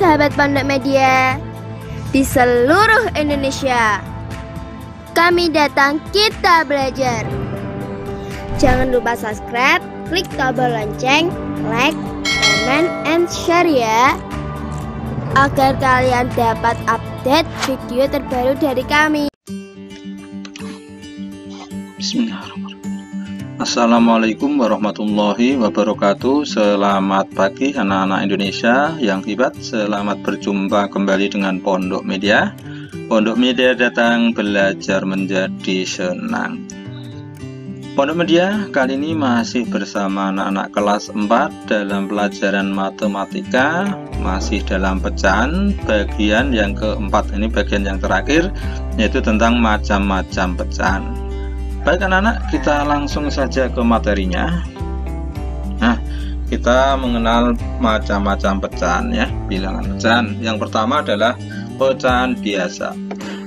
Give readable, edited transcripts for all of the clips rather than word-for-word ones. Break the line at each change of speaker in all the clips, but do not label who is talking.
sahabat Pondok Media di seluruh Indonesia. Kami datang, kita belajar. Jangan lupa subscribe, klik tombol lonceng, like, comment, and share ya, agar kalian dapat update video terbaru dari kami.
Bismillahirrahmanirrahim. Assalamualaikum warahmatullahi wabarakatuh. Selamat pagi anak-anak Indonesia yang hebat. Selamat berjumpa kembali dengan Pondok Media. Pondok Media datang belajar menjadi senang. Pondok Media kali ini masih bersama anak-anak kelas 4 dalam pelajaran matematika, masih dalam pecahan bagian yang keempat. Ini bagian yang terakhir, yaitu tentang macam-macam pecahan. Baik anak-anak, kita langsung saja ke materinya. Nah, kita mengenal macam-macam pecahan ya, bilangan pecahan. Yang pertama adalah pecahan biasa.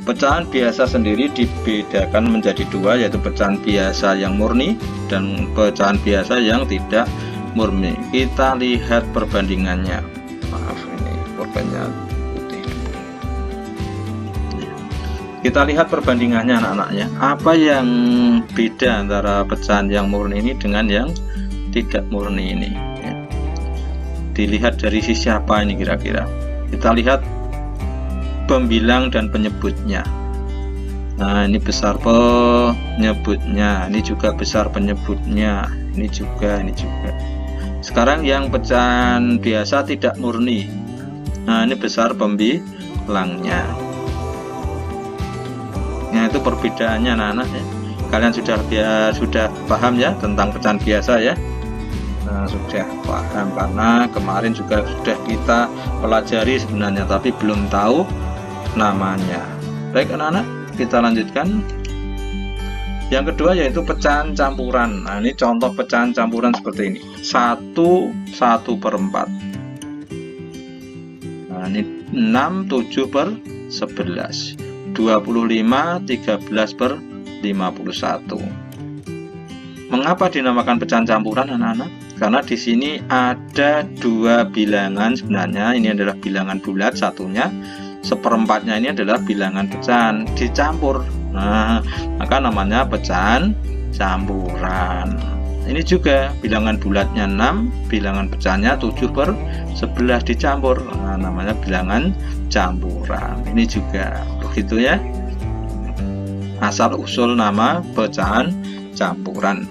Pecahan biasa sendiri dibedakan menjadi dua, yaitu pecahan biasa yang murni dan pecahan biasa yang tidak murni. Kita lihat perbandingannya. Maaf, ini pulpennya putih. Kita lihat perbandingannya anak-anaknya. Apa yang beda antara pecahan yang murni ini dengan yang tidak murni ini ya. Dilihat dari sisi apa ini kira-kira. Kita lihat pembilang dan penyebutnya. Nah, ini besar penyebutnya, ini juga besar penyebutnya, ini juga. Sekarang yang pecahan biasa tidak murni. Nah, ini besar pembilangnya. Nah, itu perbedaannya anak-anak ya. Kalian sudah paham ya tentang pecahan biasa ya. Nah, sudah paham karena kemarin juga sudah kita pelajari sebenarnya, tapi belum tahu namanya. Baik anak-anak, kita lanjutkan. Yang kedua yaitu pecahan campuran. Nah, ini contoh pecahan campuran seperti ini. 1/4. Nah, ini 6/7/11. 25 13/51. Mengapa dinamakan pecahan campuran anak-anak? Karena di sini ada dua bilangan sebenarnya. Ini adalah bilangan bulat satunya, seperempatnya ini adalah bilangan pecahan dicampur. Nah, maka namanya pecahan campuran. Ini juga bilangan bulatnya 6, bilangan pecahannya 7/11 dicampur. Nah, namanya bilangan campuran. Ini juga begitu ya, asal usul nama pecahan campuran.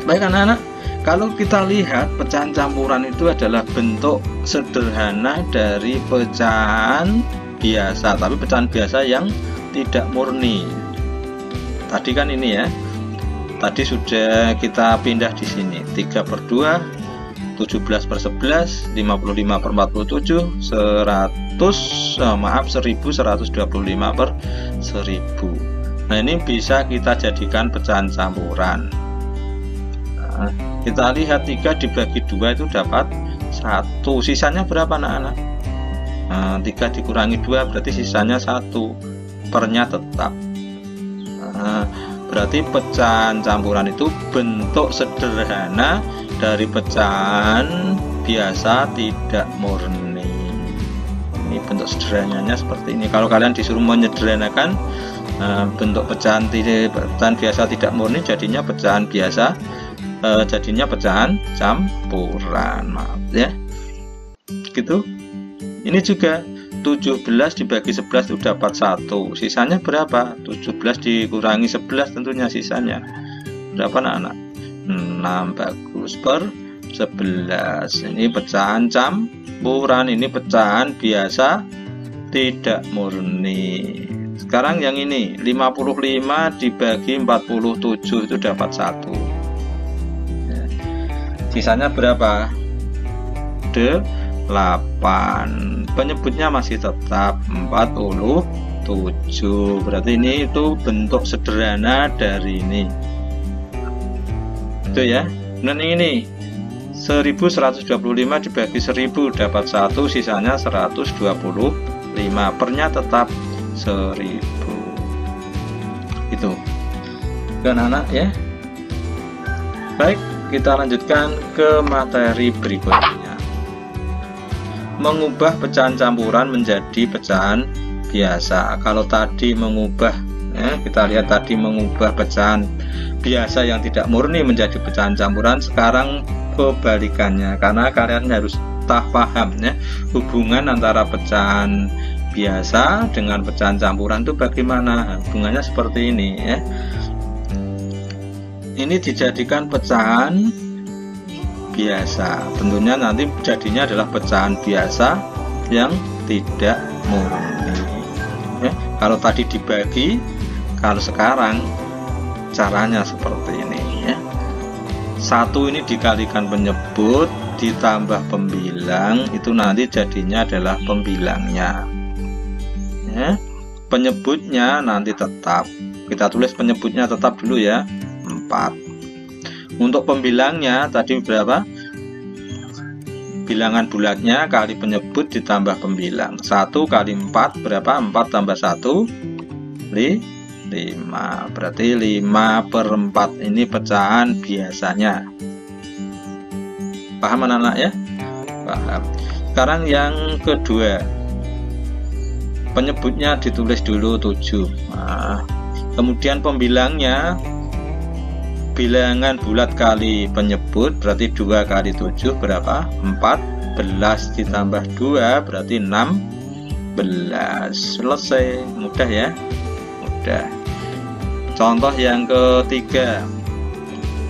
Baik anak-anak, kalau kita lihat pecahan campuran itu adalah bentuk sederhana dari pecahan biasa, tapi pecahan biasa yang tidak murni. Tadi kan ini ya, tadi sudah kita pindah di sini. 3/2, 17/11, 55/47, 1125/1000. Nah, ini bisa kita jadikan pecahan campuran. Nah, kita lihat 3 dibagi 2 itu dapat 1. Sisanya berapa anak-anak? Nah, 3 dikurangi 2 berarti sisanya 1. Pernya tetap. Nah, berarti pecahan campuran itu bentuk sederhana dari pecahan biasa tidak murni. Ini bentuk sederhananya seperti ini. Kalau kalian disuruh menyederhanakan bentuk pecahan biasa tidak murni, jadinya pecahan biasa, jadinya pecahan campuran. Maaf ya, gitu. Ini juga 17 dibagi 11 itu dapat 1. Sisanya berapa? 17 dikurangi 11 tentunya sisanya berapa anak-anak? 6 bagus per 11. Ini pecahan campuran, ini pecahan biasa tidak murni. Sekarang yang ini 55 dibagi 47 itu dapat 1. Sisanya berapa? 8. Penyebutnya masih tetap 47. Berarti ini itu bentuk sederhana dari ini. Itu ya. Dan ini 1125 dibagi 1000 dapat 1, sisanya 125. Pernya tetap 1000. Itu kan anak ya. Baik, kita lanjutkan ke materi berikutnya. mengubah pecahan campuran menjadi pecahan biasa. Kalau tadi mengubah, kita lihat tadi mengubah pecahan biasa yang tidak murni menjadi pecahan campuran, sekarang kebalikannya, karena kalian harus paham ya, hubungan antara pecahan biasa dengan pecahan campuran itu bagaimana. Hubungannya seperti ini ya. Ini dijadikan pecahan biasa, tentunya nanti jadinya adalah pecahan biasa yang tidak murni ya. Kalau tadi dibagi, kalau sekarang caranya seperti ini ya. 1 ini dikalikan penyebut ditambah pembilang, itu nanti jadinya adalah pembilangnya ya. Penyebutnya nanti tetap, kita tulis penyebutnya tetap dulu ya, 4. Untuk pembilangnya tadi berapa? Bilangan bulatnya kali penyebut ditambah pembilang. 1 kali 4 berapa? 4 tambah 1 5, berarti 5/4. Ini pecahan biasanya. Paham anak-anak ya? Paham. Sekarang yang kedua, penyebutnya ditulis dulu 7. Kemudian pembilangnya bilangan bulat kali penyebut, berarti 2 kali 7 berapa? 14 ditambah 2 berarti 16. Selesai, mudah ya, mudah. Contoh yang ketiga,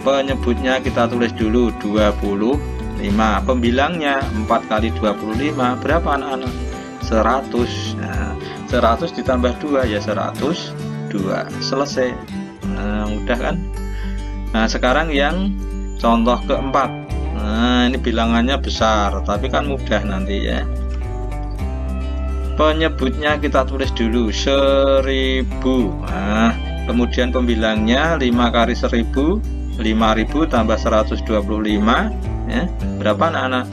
penyebutnya kita tulis dulu 25, pembilangnya 4 kali 25 berapa anak-anak? 100. 100 ditambah 2 ya 102. Selesai. Mudah kan? Sekarang yang contoh keempat. Ini bilangannya besar, tapi kan mudah nanti ya. Penyebutnya kita tulis dulu 1000. Kemudian pembilangnya 5 kali 1000, 5000 tambah 125 ya. Berapa anak-anak?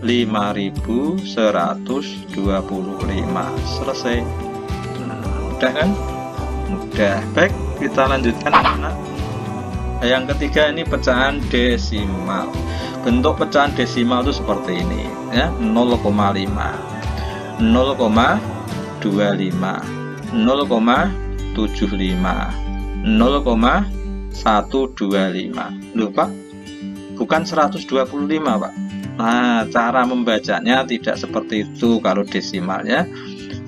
5125. Selesai. Mudah kan? Mudah. Baik, kita lanjutkan anak-anak. Yang ketiga ini pecahan desimal. Bentuk pecahan desimal itu seperti ini ya, 0,5, 0,25, 0,75, 0,125. Loh Pak, bukan 125 Pak. Cara membacanya tidak seperti itu kalau desimal ya.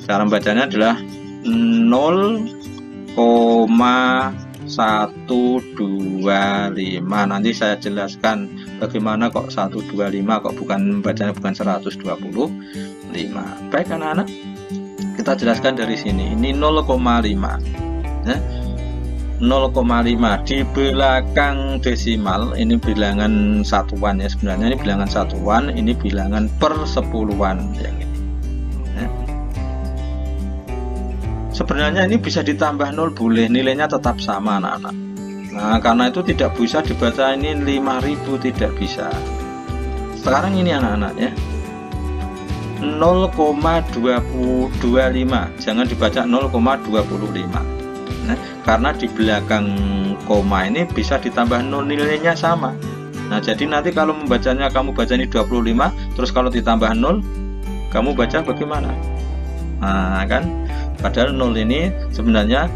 Cara membacanya adalah 0,125. Nanti saya jelaskan bagaimana kok 125 kok bacanya bukan 125. Baik anak-anak, kita jelaskan dari sini. Ini 0,5 ya. 0,5 di belakang desimal, ini bilangan satuan ya, sebenarnya ini bilangan satuan, ini bilangan persepuluhan yang ini ya. Sebenarnya ini bisa ditambah 0 boleh, nilainya tetap sama anak-anak. Karena itu tidak bisa dibaca ini 5000, tidak bisa. Sekarang ini anak-anak ya, 0,25, jangan dibaca 0,25. Karena di belakang koma ini bisa ditambah 0, nilainya sama. Jadi nanti kalau membacanya, kamu baca ini 25, terus kalau ditambah 0 kamu baca bagaimana? Kan padahal 0 ini sebenarnya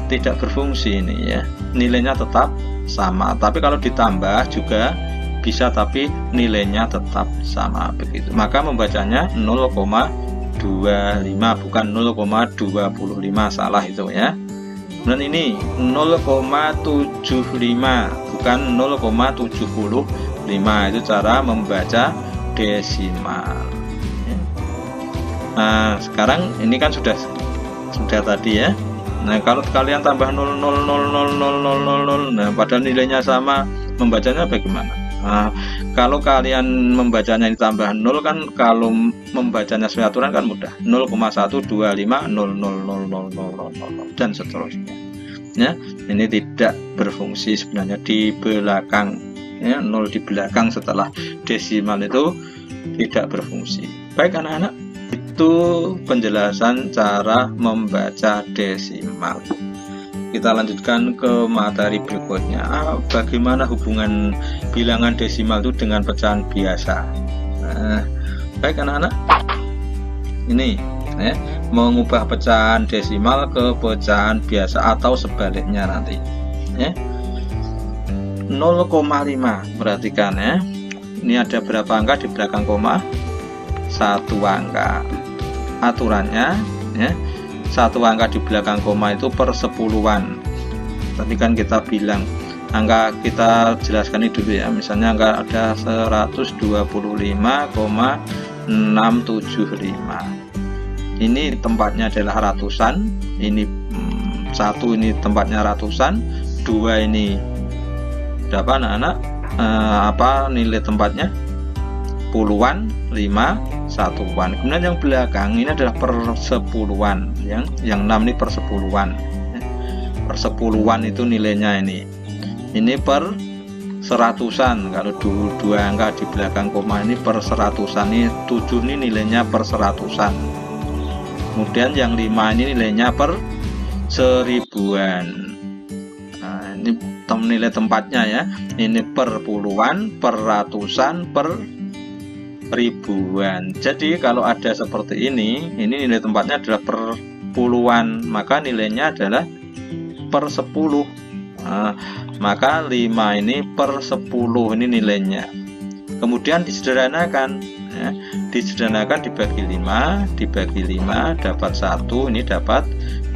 tidak berfungsi ini ya, nilainya tetap sama. Tapi kalau ditambah juga bisa, tapi nilainya tetap sama begitu. Maka membacanya 0,25 bukan 0,25, salah itu ya. Dan ini 0,75 bukan 0,75. Itu cara membaca desimal. Sekarang ini kan sudah tadi ya. Kalau kalian tambah 0,0000000, padahal nilainya sama, membacanya bagaimana? Kalau kalian membacanya ditambah 0 kan, kalau membacanya sesuai aturan kan mudah, 0,125000000 dan seterusnya ya. Ini tidak berfungsi sebenarnya di belakang ya, 0 di belakang setelah desimal itu tidak berfungsi. Baik anak-anak, itu penjelasan cara membaca desimal. Kita lanjutkan ke materi berikutnya. Bagaimana hubungan bilangan desimal itu dengan pecahan biasa? Baik anak-anak, ini ya, mengubah pecahan desimal ke pecahan biasa atau sebaliknya nanti ya. 0,5, perhatikan ya, ini ada berapa angka di belakang koma? 1 angka. Aturannya ya, 1 angka di belakang koma itu per 10-an. Tadi kan kita bilang angka, kita jelaskan ini dulu ya, misalnya angka ada 125,675. ini tempatnya adalah ratusan, ini 1 ini tempatnya ratusan, 2 ini berapa anak-anak, nilai tempatnya puluhan, 5 satuan. Kemudian yang belakang ini adalah per 10-an, yang 6 ini per 10-an. Per 10-an itu nilainya ini per seratusan. Kalau dua angka di belakang koma ini per seratusan, ini 7 ini nilainya per seratusan. Kemudian yang 5 ini nilainya per seribuan. Nah, ini nilai tempatnya ya, ini per puluhan, per ratusan, per ribuan. Jadi kalau ada seperti ini nilai tempatnya adalah per puluhan, maka nilainya adalah per 10. Nah, maka 5 ini per 10 ini nilainya. Kemudian disederhanakan ya, disederhanakan dibagi 5 dapat 1, ini dapat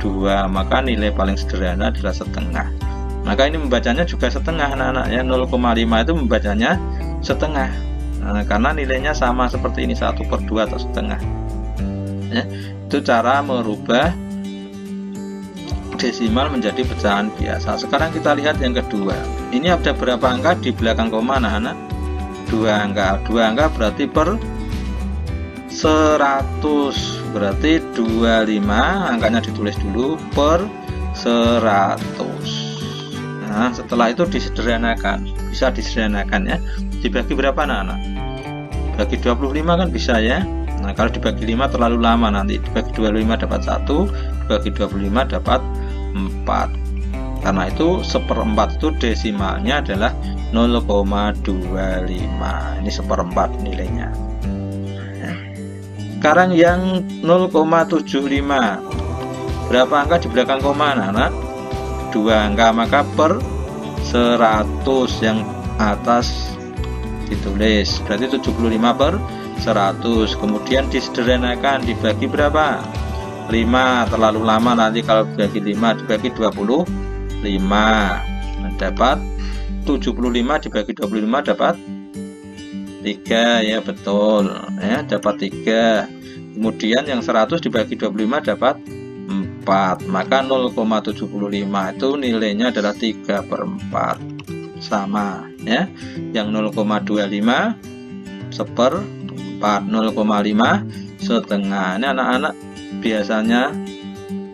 2, maka nilai paling sederhana adalah setengah. Maka ini membacanya juga setengah anak-anak ya, 0,5 itu membacanya setengah. Nah, karena nilainya sama seperti ini, 1/2 atau setengah ya. Itu cara merubah desimal menjadi pecahan biasa. Sekarang kita lihat yang kedua. Ini ada berapa angka di belakang koma anak-anak? 2 angka. 2 angka berarti per 100, berarti 25, angkanya ditulis dulu, per 100. Nah, setelah itu disederhanakan, bisa disederhanakan ya. Dibagi berapa anak-anak? Bagi 25 kan bisa ya. Nah, kalau dibagi 5 terlalu lama, nanti dibagi 25 dapat 1, dibagi 25 dapat 4. Karena itu 1/4 itu desimalnya adalah 0,25. Ini 1/4 nilainya ya. Sekarang yang 0,75, berapa angka di belakang koma anak-anak? 2 angka, maka per 100 yang atas ditulis, berarti 75 per 100. Kemudian disederhanakan, dibagi berapa? 5, terlalu lama, nanti kalau dibagi 5 dibagi 25 dapat 75, dibagi 25 dapat 3 ya, betul ya, dapat 3. Kemudian yang 100 dibagi 25 dapat 4, maka 0,75 itu nilainya adalah 3/4, sama ya. Yang 0,25 1/4, 0,5 setengah. Ini anak-anak biasanya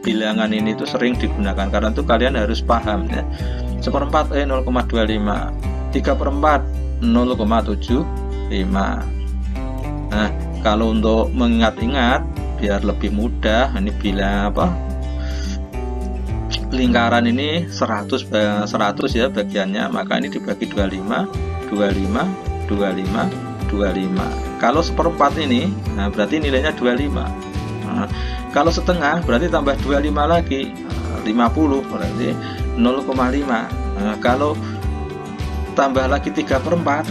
bilangan ini tuh sering digunakan, karena itu kalian harus paham ya. 1/4 0,25, 3/4 0,75. Nah, kalau untuk mengingat-ingat biar lebih mudah, ini bila lingkaran ini 100 ya bagiannya, maka ini dibagi 25, 25, 25, 25. Kalau 1/4 ini, nah berarti nilainya 25. Nah, kalau setengah berarti tambah 25 lagi, 50, berarti 0,5. Nah, kalau tambah lagi 3/4,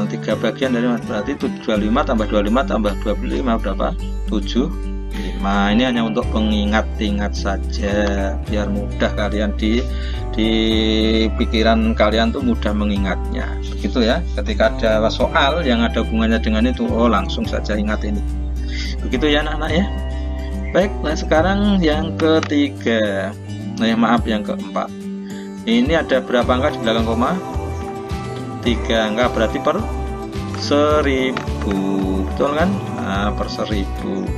3 bagian dari berarti 25 tambah 25 tambah 25 berapa? 75. Ini hanya untuk pengingat-ingat saja, biar mudah kalian di pikiran kalian tuh mudah mengingatnya. Begitu ya. Ketika ada soal yang ada hubungannya dengan itu, oh langsung saja ingat ini. Begitu ya anak-anak ya. Baik, nah sekarang yang ketiga. Maaf, yang keempat. Ini ada berapa angka di belakang koma? 3 angka, berarti per 1000, betul kan? Nah, per 1000.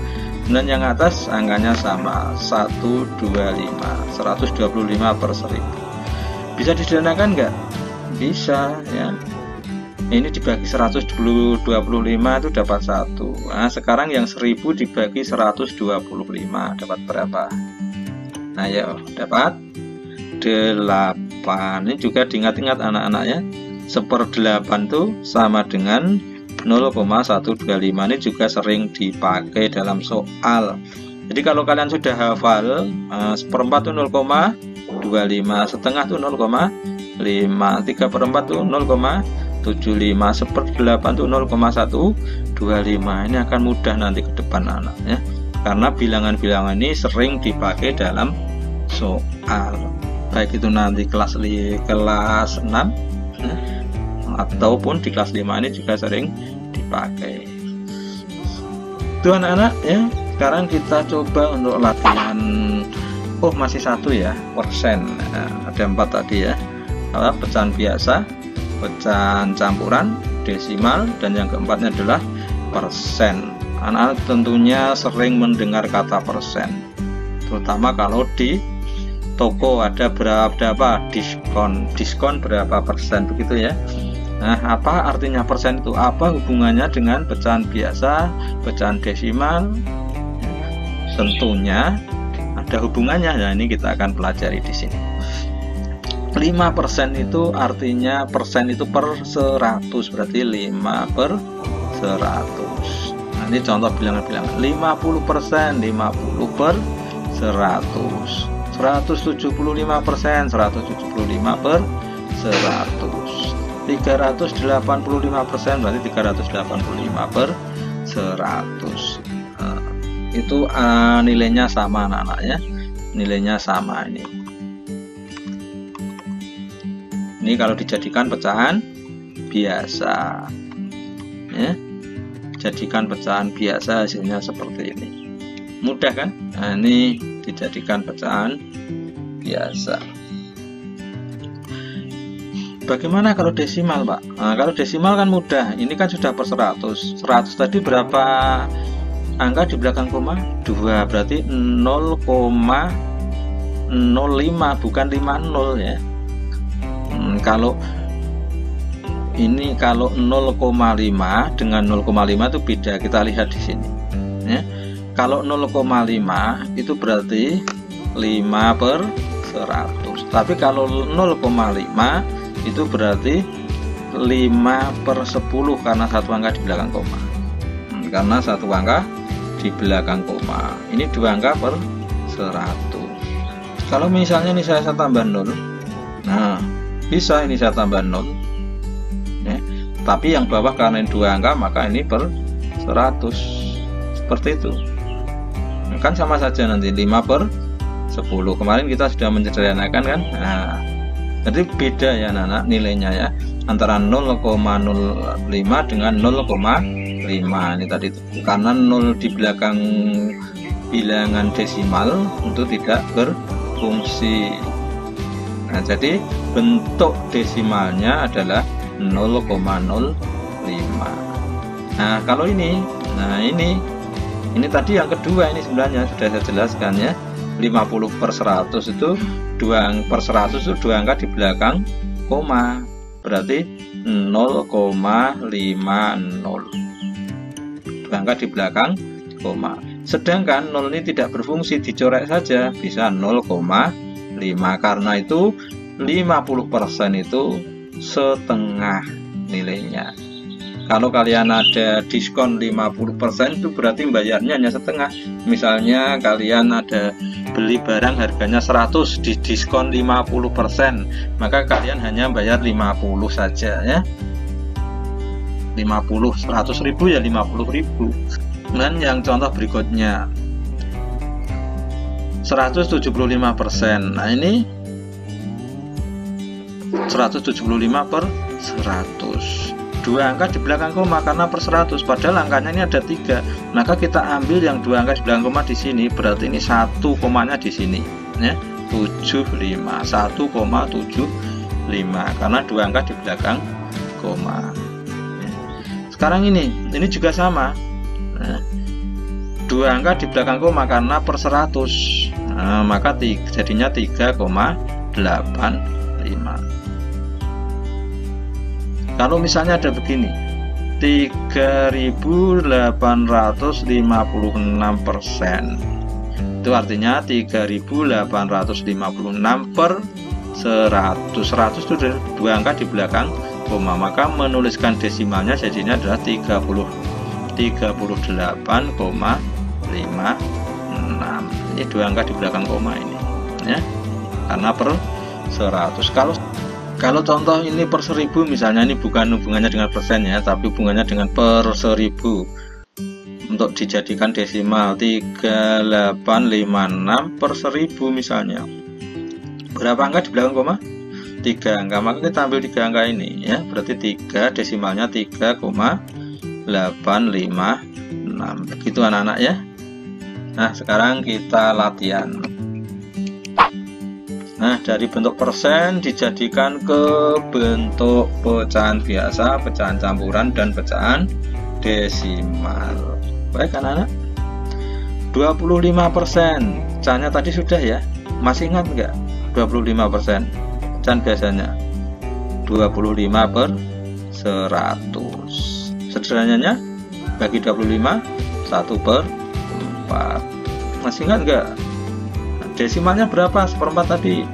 Dan yang atas angkanya sama, 125, 125 per 1000. Bisa disederhanakan enggak? Bisa ya. Ini dibagi 125 itu dapat 1. Nah, sekarang yang 1000 dibagi 125 dapat berapa? Nah, ya dapat 8. Ini juga diingat-ingat anak-anak ya. 1/8 itu sama dengan 0,125. Ini juga sering dipakai dalam soal. Jadi kalau kalian sudah hafal, seperempat itu 0,25, setengah itu 0,5, 3/4 itu 0,75, 1/8 itu 0,125. Ini akan mudah nanti ke depan anak ya, karena bilangan-bilangan ini sering dipakai dalam soal, baik itu nanti kelas 6 ya, ataupun di kelas 5 ini juga sering dipakai. Itu anak-anak ya. Sekarang kita coba untuk latihan, masih satu ya, persen. Nah, ada 4 tadi ya, pecahan biasa, pecahan campuran, desimal, dan yang keempatnya adalah persen. Anak-anak tentunya sering mendengar kata persen, terutama kalau di toko ada berapa diskon berapa persen begitu ya. Nah, apa artinya persen itu? Apa hubungannya dengan pecahan biasa, pecahan desimal? Tentunya ada hubungannya. Nah, ini kita akan pelajari di sini. 5% itu artinya persen itu per 100, berarti 5/100. Nah, ini contoh bilangan-bilangan. 50%, 50/100. 175%, 175/100. 385%, berarti 385/100. Itu nilainya sama anak-anak ya, nilainya sama ini. Ini kalau dijadikan pecahan biasa ya, jadikan pecahan biasa hasilnya seperti ini. Mudah kan? Nah, ini dijadikan pecahan biasa. Bagaimana kalau desimal, Pak? Nah, kalau desimal kan mudah. Ini kan sudah per 100. 100 tadi berapa angka di belakang koma? 2, berarti 0,05, bukan 50 ya. Kalau ini, kalau 0,5 dengan 0,5 itu beda. Kita lihat di sini ya. Kalau 0,5 itu berarti 5/100. Tapi kalau 0,5 itu berarti 5/10, karena satu angka di belakang koma. Karena satu angka di belakang koma. Ini 2 angka per 100. Kalau misalnya ini saya tambah 0, nah bisa ini saya tambah 0 ya. Tapi yang bawah karena ini 2 angka, maka ini per 100. Seperti itu. Kan sama saja nanti 5/10. Kemarin kita sudah menyederhanakan kan. Nah, jadi beda ya anak-anak nilainya ya, antara 0,05 dengan 0,5. Ini tadi karena 0 di belakang bilangan desimal untuk tidak berfungsi. Nah, jadi bentuk desimalnya adalah 0,05. Nah, kalau ini, ini tadi yang kedua, ini sebenarnya sudah saya jelaskan ya. 50/100 itu 2/100 itu 2 angka di belakang koma, berarti 0,50. 2 angka di belakang koma. Sedangkan 0 ini tidak berfungsi, dicoret saja, bisa 0,5. Karena itu 50% itu setengah nilainya. Kalau kalian ada diskon 50% itu berarti bayarnya hanya setengah. Misalnya kalian ada beli barang harganya 100, di diskon 50%, maka kalian hanya bayar 50 saja ya. 50, 100.000 ya 50.000. Dan yang contoh berikutnya 175%. Nah, ini 175/100. 2 angka di belakang koma karena per 100, padahal angkanya ini ada 3. Maka kita ambil yang 2 angka di belakang koma di sini, berarti ini 1 komanya di sini ya, 75, 1,75 karena 2 angka di belakang koma. Sekarang ini juga sama. Nah, 2 angka di belakang koma karena per 100. Nah, maka jadinya 3,85. Kalau misalnya ada begini, 3.856%, itu artinya 3.856/100. 100 itu 2 angka di belakang koma, maka menuliskan desimalnya jadinya adalah 38,56. Ini 2 angka di belakang koma ini ya, karena per 100. Kalau contoh ini per 1000 misalnya, ini bukan hubungannya dengan persen ya, tapi hubungannya dengan per 1000. Untuk dijadikan desimal 3856 per 1000 misalnya, berapa angka di belakang koma? 3 angka, maka kita ambil 3 angka ini ya, berarti 3 desimalnya 3,856. Begitu anak-anak ya. Nah, sekarang kita latihan. Nah, dari bentuk persen dijadikan ke bentuk pecahan biasa, pecahan campuran, dan pecahan desimal. Baik anak-anak, 25%. Pecahannya tadi sudah ya, masih ingat enggak? 25% pecahan biasanya 25 per 100. Sederhananya bagi 25, 1 per 4. Masih ingat enggak? Desimalnya berapa? Seperempat tadi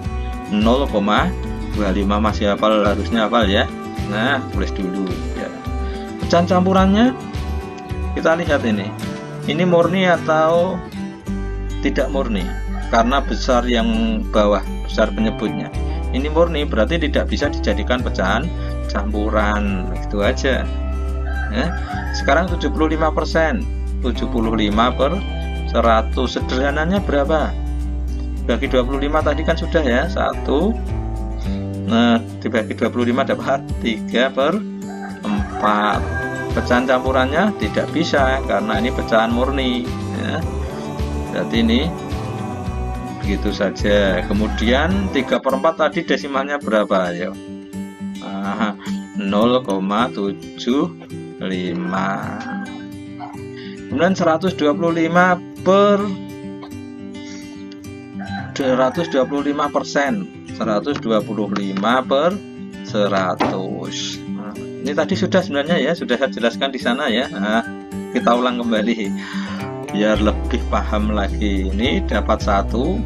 0,25. Masih hafal, harusnya hafal ya. Nah, tulis dulu ya. Pecahan campurannya kita lihat ini murni atau tidak murni, karena besar yang bawah, besar penyebutnya. Ini murni, berarti tidak bisa dijadikan pecahan campuran. Itu aja ya. Sekarang 75%, 75 per 100. Sederhananya berapa? Bagi 25 tadi kan sudah ya, 1. Nah, dibagi 25 dapat 3 per 4. Pecahan campurannya tidak bisa karena ini pecahan murni ya. Berarti ini begitu saja. Kemudian 3/4 tadi desimalnya berapa? Ayo. 0,75. Kemudian 125 per 125%. 125 per 100. Ini tadi sudah sebenarnya ya, sudah saya jelaskan di sana ya. Nah, kita ulang kembali biar lebih paham lagi. Ini dapat 1.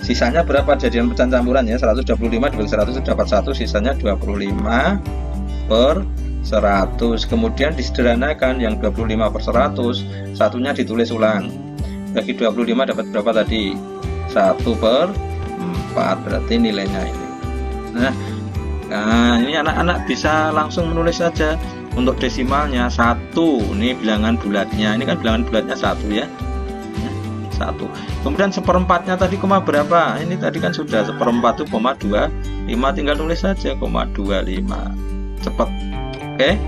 Sisanya berapa jadian pecahan campuran ya? 125 dibagi 100 dapat 1, sisanya 25 per 100. Kemudian disederhanakan yang 25 per 100, satunya ditulis ulang. Bagi 25 dapat berapa tadi? 1 per 4, berarti nilainya ini. Nah, ini anak-anak bisa langsung menulis saja. Untuk desimalnya 1, ini bilangan bulatnya, ini kan bilangan bulatnya 1 ya. 1. Kemudian seperempatnya tadi koma berapa? Ini tadi kan sudah seperempat itu koma 25, tinggal tulis saja koma 25. Cepat. Oke.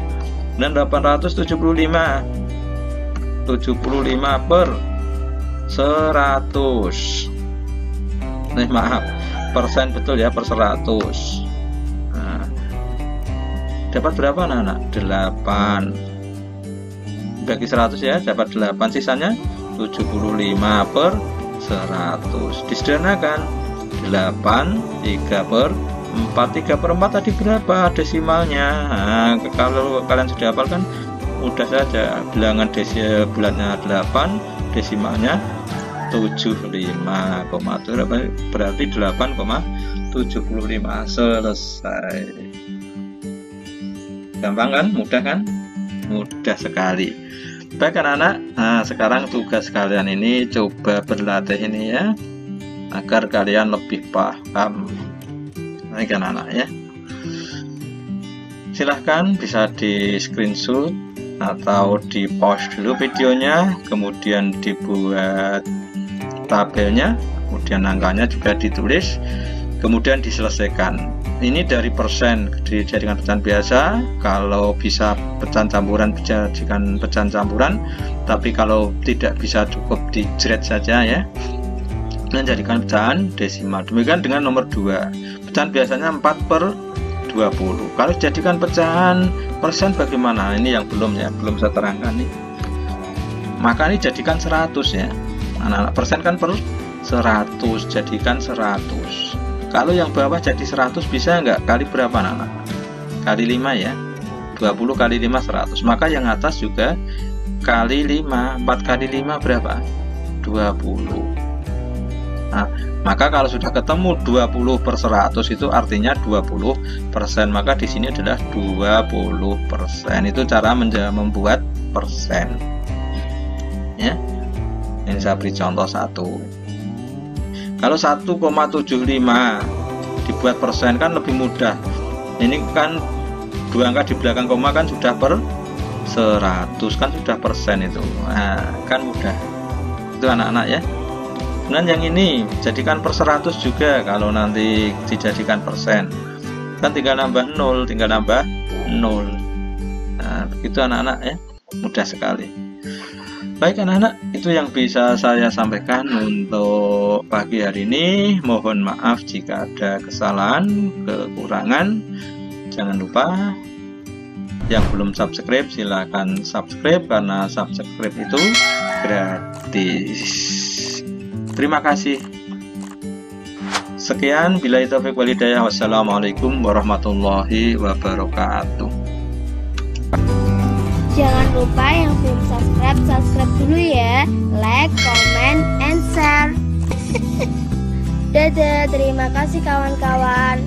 Dan 875 per 100. Nih maaf, persen betul ya, per 100. Nah, dapat berapa anak-anak? 8 bagi 100 ya, dapat 8, sisanya 75 per 100. Disederhanakan 8, 3 per 4. 3 per 4 tadi berapa desimalnya? Nah, kalau kalian sudah hafal kan mudah saja, bilangan bulatnya 8, desimalnya 75,7, berarti 8,75. Selesai. Gampang kan? Mudah kan? Mudah sekali. Baik anak-anak, nah sekarang tugas kalian ini coba berlatih ini ya, agar kalian lebih paham. Baik anak-anak ya, silahkan bisa di screenshot atau di pause dulu videonya, kemudian dibuat tabelnya, kemudian angkanya juga ditulis, kemudian diselesaikan. Ini dari persen dijadikan pecahan biasa, kalau bisa pecahan campuran dijadikan pecahan campuran, tapi kalau tidak bisa cukup dijeret saja ya, dan jadikan pecahan desimal. Demikian dengan nomor 2, pecahan biasanya 4 per 20. Kalau dijadikan pecahan persen bagaimana? Ini yang belum ya, belum saya terangkan nih. Maka ini jadikan 100 ya. Anak-anak, persen kan per 100, jadikan 100. Kalau yang bawah jadi 100 bisa enggak? Kali berapa anak-anak? Kali 5 ya. 20 kali 5 100. Maka yang atas juga kali 5. 4 kali 5 berapa? 20. Nah, maka kalau sudah ketemu 20/100 itu artinya 20%, maka di sini adalah 20%. Itu cara membuat persen. Ya. Ini saya beri contoh satu. Kalau 1,75 dibuat persen kan lebih mudah. Ini kan 2 angka di belakang koma kan sudah per 100, kan sudah persen itu. Nah, kan mudah. Itu anak-anak ya. Dan yang ini jadikan per 100 juga kalau nanti dijadikan persen. Kan tinggal nambah 0, tinggal nambah 0. Nah, begitu anak-anak ya. Mudah sekali. Baik anak-anak, itu yang bisa saya sampaikan untuk pagi hari ini. Mohon maaf jika ada kesalahan, kekurangan. Jangan lupa yang belum subscribe silahkan subscribe, karena subscribe itu gratis. Terima kasih. Sekian, billahi taufiq wal hidayah. Wassalamualaikum warahmatullahi wabarakatuh.
Jangan lupa yang belum subscribe dulu ya. Like, comment, and share. Dadah, terima kasih kawan-kawan.